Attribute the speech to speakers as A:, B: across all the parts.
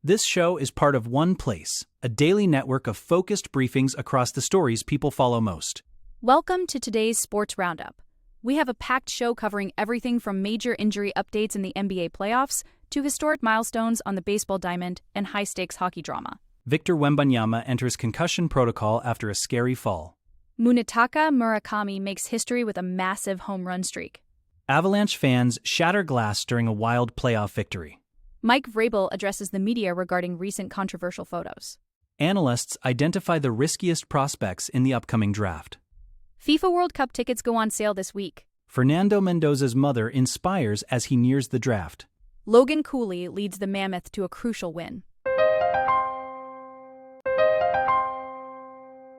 A: This show is part of OnePlace, a daily network of focused briefings across the stories people follow most.
B: Welcome to today's Sports Roundup. We have a packed show covering everything from major injury updates in the NBA playoffs to historic milestones on the baseball diamond and high-stakes hockey drama.
A: Victor Wembanyama enters concussion protocol after a scary fall.
B: Munetaka Murakami makes history with a massive home run streak.
A: Avalanche fans shatter glass during a wild playoff victory.
B: Mike Vrabel addresses the media regarding recent controversial photos.
A: Analysts identify the riskiest prospects in the upcoming draft.
B: FIFA World Cup tickets go on sale this week.
A: Fernando Mendoza's mother inspires as he nears the draft.
B: Logan Cooley leads the Mammoth to a crucial win.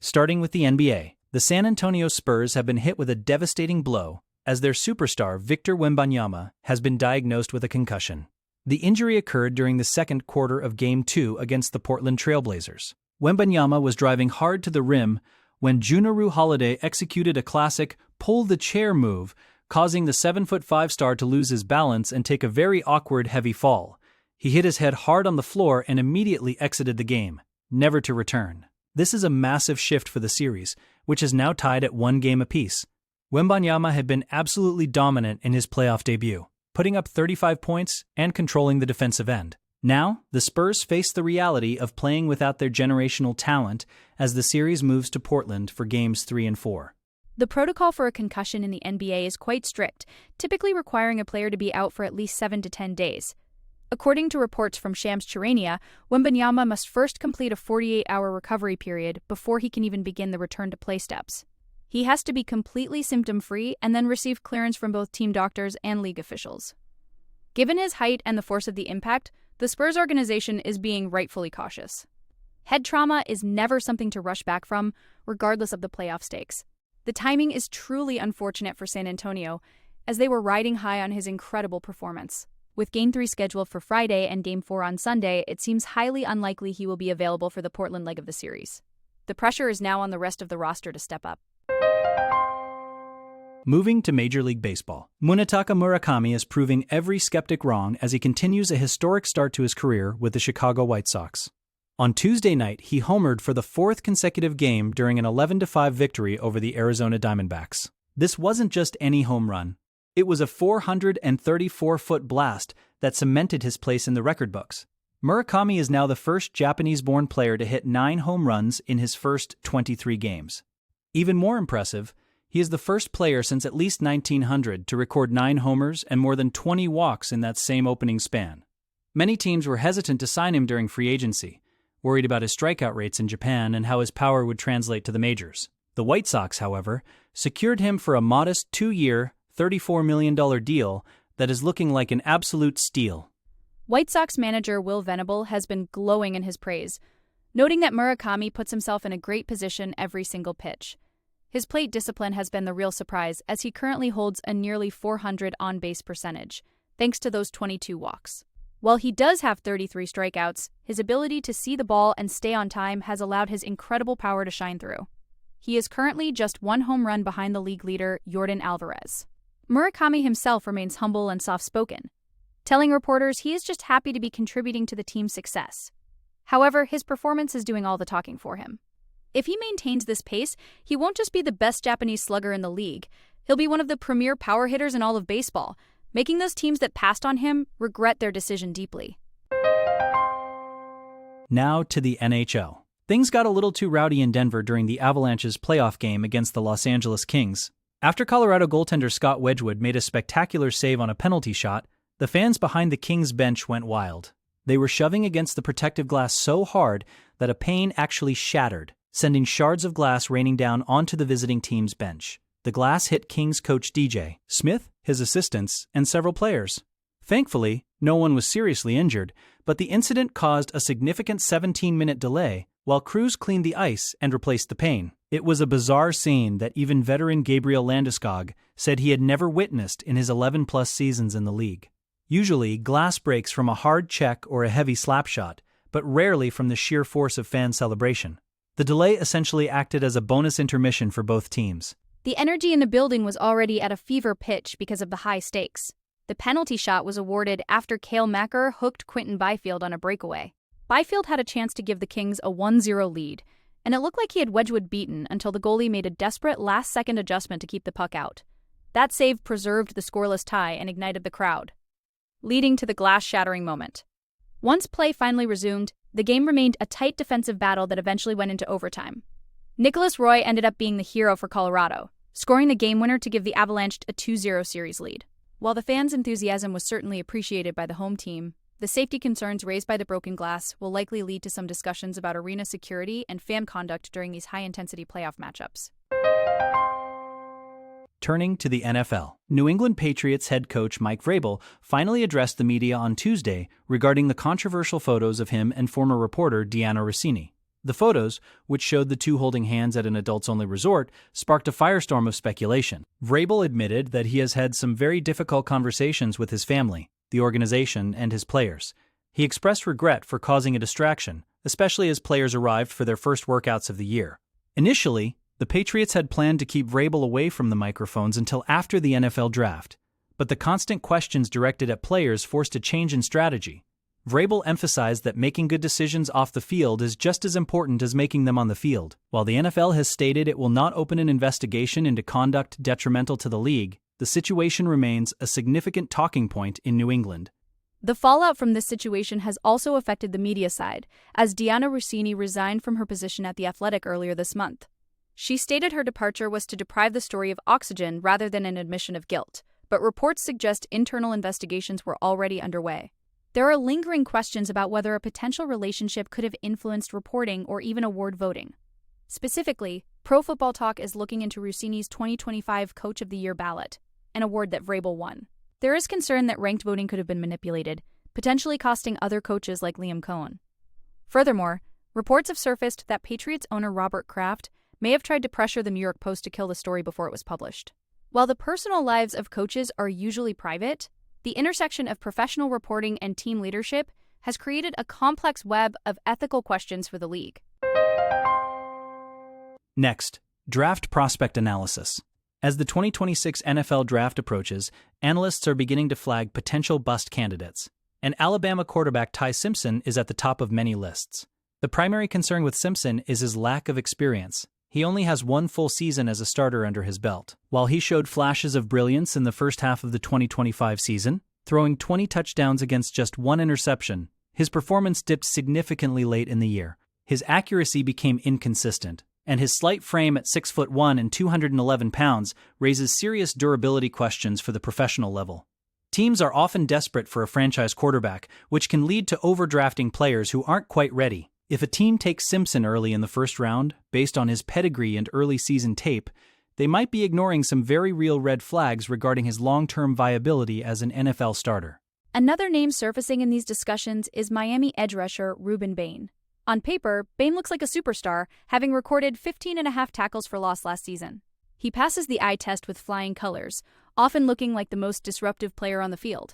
A: Starting with the NBA, the San Antonio Spurs have been hit with a devastating blow as their superstar Victor Wembanyama has been diagnosed with a concussion. The injury occurred during the second quarter of Game 2 against the Portland Trail Blazers. Wembanyama was driving hard to the rim when Junaru Holiday executed a classic pull-the-chair move, causing the 7'5" star to lose his balance and take a very awkward heavy fall. He hit his head hard on the floor and immediately exited the game, never to return. This is a massive shift for the series, which is now tied at 1 game apiece. Wembanyama had been absolutely dominant in his playoff debut, putting up 35 points and controlling the defensive end. Now, the Spurs face the reality of playing without their generational talent as the series moves to Portland for Games 3 and 4.
B: The protocol for a concussion in the NBA is quite strict, typically requiring a player to be out for at least 7 to 10 days. According to reports from Shams Charania, Wembanyama must first complete a 48-hour recovery period before he can even begin the return-to-play steps. He has to be completely symptom-free and then receive clearance from both team doctors and league officials. Given his height and the force of the impact, the Spurs organization is being rightfully cautious. Head trauma is never something to rush back from, regardless of the playoff stakes. The timing is truly unfortunate for San Antonio, as they were riding high on his incredible performance. With Game 3 scheduled for Friday and Game 4 on Sunday, it seems highly unlikely he will be available for the Portland leg of the series. The pressure is now on the rest of the roster to step up.
A: Moving to Major League Baseball, Munetaka Murakami is proving every skeptic wrong as he continues a historic start to his career with the Chicago White Sox. On Tuesday night, he homered for the 4th consecutive game during an 11-5 victory over the Arizona Diamondbacks. This wasn't just any home run. It was a 434-foot blast that cemented his place in the record books. Murakami is now the first Japanese-born player to hit 9 home runs in his first 23 games. Even more impressive, he is the first player since at least 1900 to record 9 homers and more than 20 walks in that same opening span. Many teams were hesitant to sign him during free agency, worried about his strikeout rates in Japan and how his power would translate to the majors. The White Sox, however, secured him for a modest 2-year, $34 million deal that is looking like an absolute steal.
B: White Sox manager Will Venable has been glowing in his praise, noting that Murakami puts himself in a great position every single pitch. His plate discipline has been the real surprise, as he currently holds a nearly .400 on-base percentage, thanks to those 22 walks. While he does have 33 strikeouts, his ability to see the ball and stay on time has allowed his incredible power to shine through. He is currently just 1 home run behind the league leader, Yordan Alvarez. Murakami himself remains humble and soft-spoken, telling reporters he is just happy to be contributing to the team's success. However, his performance is doing all the talking for him. If he maintains this pace, he won't just be the best Japanese slugger in the league, he'll be one of the premier power hitters in all of baseball, making those teams that passed on him regret their decision deeply.
A: Now to the NHL. Things got a little too rowdy in Denver during the Avalanche's playoff game against the Los Angeles Kings. After Colorado goaltender Scott Wedgwood made a spectacular save on a penalty shot, the fans behind the Kings bench went wild. They were shoving against the protective glass so hard that a pane actually shattered, sending shards of glass raining down onto the visiting team's bench. The glass hit Kings coach DJ Smith, his assistants, and several players. Thankfully, no one was seriously injured, but the incident caused a significant 17-minute delay while crews cleaned the ice and replaced the pane. It was a bizarre scene that even veteran Gabriel Landeskog said he had never witnessed in his 11-plus seasons in the league. Usually, glass breaks from a hard check or a heavy slap shot, but rarely from the sheer force of fan celebration. The delay essentially acted as a bonus intermission for both teams.
B: The energy in the building was already at a fever pitch because of the high stakes. The penalty shot was awarded after Cale Makar hooked Quinton Byfield on a breakaway. Byfield had a chance to give the Kings a 1-0 lead, and it looked like he had Wedgwood beaten until the goalie made a desperate last-second adjustment to keep the puck out. That save preserved the scoreless tie and ignited the crowd, leading to the glass-shattering moment. Once play finally resumed, the game remained a tight defensive battle that eventually went into overtime. Nicholas Roy ended up being the hero for Colorado, scoring the game winner to give the Avalanche a 2-0 series lead. While the fans' enthusiasm was certainly appreciated by the home team, the safety concerns raised by the broken glass will likely lead to some discussions about arena security and fan conduct during these high-intensity playoff matchups.
A: Turning to the NFL, New England Patriots head coach Mike Vrabel finally addressed the media on Tuesday regarding the controversial photos of him and former reporter Deanna Rossini. The photos, which showed the two holding hands at an adults-only resort, sparked a firestorm of speculation. Vrabel admitted that he has had some very difficult conversations with his family, the organization, and his players. He expressed regret for causing a distraction, especially as players arrived for their first workouts of the year. Initially, the Patriots had planned to keep Vrabel away from the microphones until after the NFL draft, but the constant questions directed at players forced a change in strategy. Vrabel emphasized that making good decisions off the field is just as important as making them on the field. While the NFL has stated it will not open an investigation into conduct detrimental to the league, the situation remains a significant talking point in New England.
B: The fallout from this situation has also affected the media side, as Deanna Rossini resigned from her position at The Athletic earlier this month. She stated her departure was to deprive the story of oxygen rather than an admission of guilt, but reports suggest internal investigations were already underway. There are lingering questions about whether a potential relationship could have influenced reporting or even award voting. Specifically, Pro Football Talk is looking into Rossini's 2025 Coach of the Year ballot, an award that Vrabel won. There is concern that ranked voting could have been manipulated, potentially costing other coaches like Liam Cohen. Furthermore, reports have surfaced that Patriots owner Robert Kraft may have tried to pressure the New York Post to kill the story before it was published. While the personal lives of coaches are usually private, the intersection of professional reporting and team leadership has created a complex web of ethical questions for the league.
A: Next, draft prospect analysis. As the 2026 NFL draft approaches, analysts are beginning to flag potential bust candidates, and Alabama quarterback Ty Simpson is at the top of many lists. The primary concern with Simpson is his lack of experience. He only has one full season as a starter under his belt. While he showed flashes of brilliance in the first half of the 2025 season, throwing 20 touchdowns against just one interception, his performance dipped significantly late in the year. His accuracy became inconsistent, and his slight frame at 6'1" and 211 pounds raises serious durability questions for the professional level. Teams are often desperate for a franchise quarterback, which can lead to overdrafting players who aren't quite ready. If a team takes Simpson early in the first round, based on his pedigree and early season tape, they might be ignoring some very real red flags regarding his long-term viability as an NFL starter.
B: Another name surfacing in these discussions is Miami edge rusher Ruben Bain. On paper, Bain looks like a superstar, having recorded 15.5 tackles for loss last season. He passes the eye test with flying colors, often looking like the most disruptive player on the field.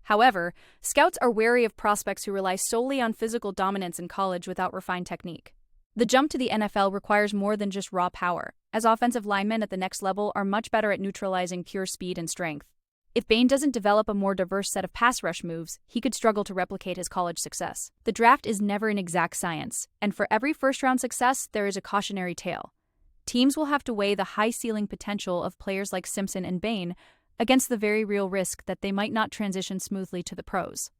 B: However, scouts are wary of prospects who rely solely on physical dominance in college without refined technique. The jump to the NFL requires more than just raw power, as offensive linemen at the next level are much better at neutralizing pure speed and strength. If Bain doesn't develop a more diverse set of pass rush moves, he could struggle to replicate his college success. The draft is never an exact science, and for every first-round success, there is a cautionary tale. Teams will have to weigh the high-ceiling potential of players like Simpson and Bain against the very real risk that they might not transition smoothly to the pros.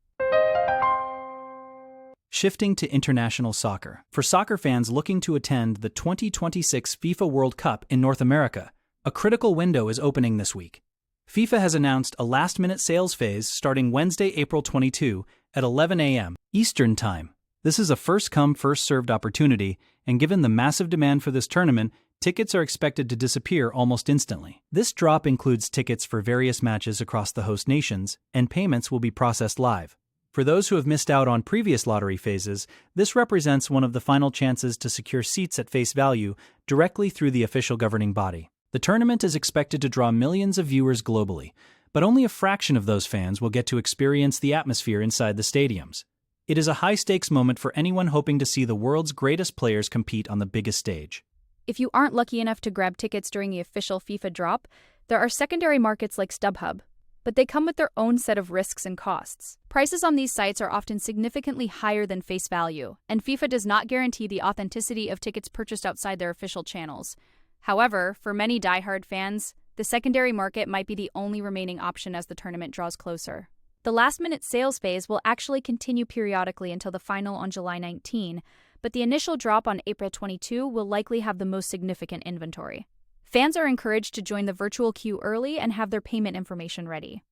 A: Shifting to international soccer. For soccer fans looking to attend the 2026 FIFA World Cup in North America, a critical window is opening this week. FIFA has announced a last-minute sales phase starting Wednesday, April 22 at 11 a.m. Eastern Time. This is a first-come, first-served opportunity, and given the massive demand for this tournament, tickets are expected to disappear almost instantly. This drop includes tickets for various matches across the host nations, and payments will be processed live. For those who have missed out on previous lottery phases, this represents one of the final chances to secure seats at face value directly through the official governing body. The tournament is expected to draw millions of viewers globally, but only a fraction of those fans will get to experience the atmosphere inside the stadiums. It is a high-stakes moment for anyone hoping to see the world's greatest players compete on the biggest stage.
B: If you aren't lucky enough to grab tickets during the official FIFA drop, there are secondary markets like StubHub. but they come with their own set of risks and costs. Prices on these sites are often significantly higher than face value, and FIFA does not guarantee the authenticity of tickets purchased outside their official channels. However, for many diehard fans, the secondary market might be the only remaining option as the tournament draws closer. The last-minute sales phase will actually continue periodically until the final on July 19, but the initial drop on April 22 will likely have the most significant inventory. Fans are encouraged to join the virtual queue early and have their payment information ready.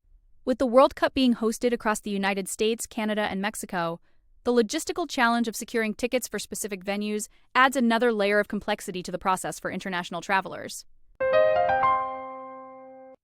B: With the World Cup being hosted across the United States, Canada, and Mexico, the logistical challenge of securing tickets for specific venues adds another layer of complexity to the process for international travelers.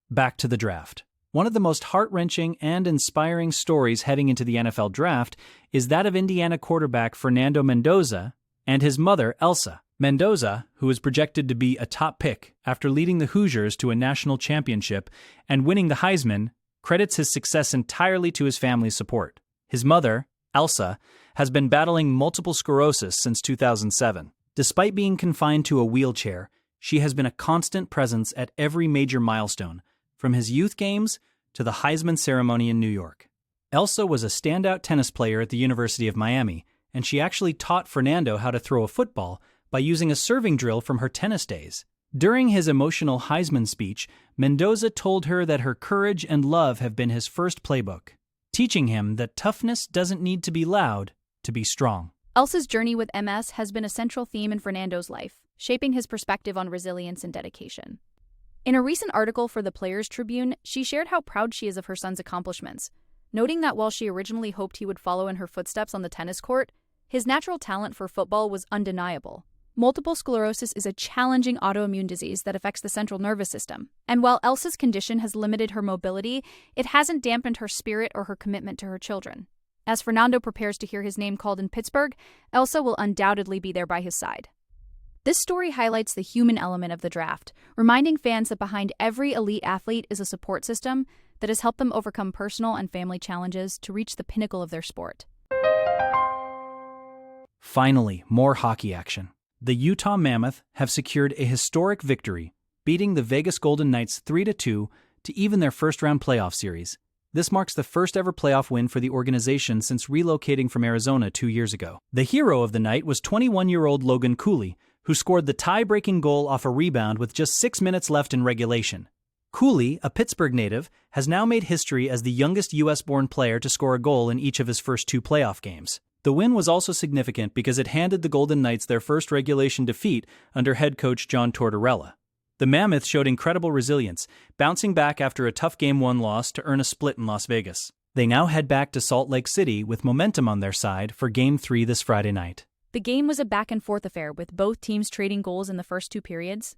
A: Back to the draft. One of the most heart-wrenching and inspiring stories heading into the NFL draft is that of Indiana quarterback Fernando Mendoza and his mother, Elsa. Mendoza, who is projected to be a top pick after leading the Hoosiers to a national championship and winning the Heisman, credits his success entirely to his family's support. His mother, Elsa, has been battling multiple sclerosis since 2007. Despite being confined to a wheelchair, she has been a constant presence at every major milestone, from his youth games to the Heisman ceremony in New York. Elsa was a standout tennis player at the University of Miami, and she actually taught Fernando how to throw a football by using a serving drill from her tennis days. During his emotional Heisman speech, Mendoza told her that her courage and love have been his first playbook, teaching him that toughness doesn't need to be loud to be strong.
B: Elsa's journey with MS has been a central theme in Fernando's life, shaping his perspective on resilience and dedication. In a recent article for the Players Tribune, she shared how proud she is of her son's accomplishments, noting that while she originally hoped he would follow in her footsteps on the tennis court, his natural talent for football was undeniable. Multiple sclerosis is a challenging autoimmune disease that affects the central nervous system, and while Elsa's condition has limited her mobility, it hasn't dampened her spirit or her commitment to her children. As Fernando prepares to hear his name called in Pittsburgh, Elsa will undoubtedly be there by his side. This story highlights the human element of the draft, reminding fans that behind every elite athlete is a support system that has helped them overcome personal and family challenges to reach the pinnacle of their sport.
A: Finally, more hockey action. The Utah Mammoth have secured a historic victory, beating the Vegas Golden Knights 3-2 to even their first-round playoff series. This marks the first-ever playoff win for the organization since relocating from Arizona 2 years ago. The hero of the night was 21-year-old Logan Cooley, who scored the tie-breaking goal off a rebound with just 6 minutes left in regulation. Cooley, a Pittsburgh native, has now made history as the youngest U.S.-born player to score a goal in each of his first 2 playoff games. The win was also significant because it handed the Golden Knights their first regulation defeat under head coach John Tortorella. The Mammoth showed incredible resilience, bouncing back after a tough Game 1 loss to earn a split in Las Vegas. They now head back to Salt Lake City with momentum on their side for Game 3 this Friday night.
B: The game was a back-and-forth affair, with both teams trading goals in the first 2 periods.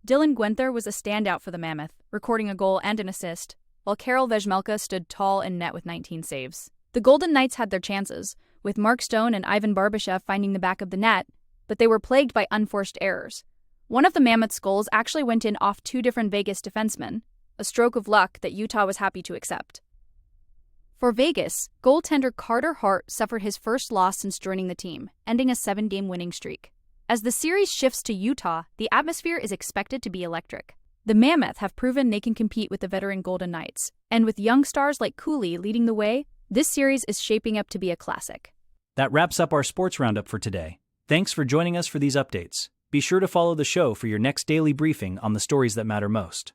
B: Dylan Guenther was a standout for the Mammoth, recording a goal and an assist, while Karel Vejmelka stood tall in net with 19 saves. The Golden Knights had their chances, with Mark Stone and Ivan Barbashev finding the back of the net, but they were plagued by unforced errors. One of the Mammoth's goals actually went in off 2 different Vegas defensemen, a stroke of luck that Utah was happy to accept. For Vegas, goaltender Carter Hart suffered his first loss since joining the team, ending a 7-game winning streak. As the series shifts to Utah, the atmosphere is expected to be electric. The Mammoth have proven they can compete with the veteran Golden Knights, and with young stars like Cooley leading the way, this series is shaping up to be a classic.
A: That wraps up our sports roundup for today. Thanks for joining us for these updates. Be sure to follow the show for your next daily briefing on the stories that matter most.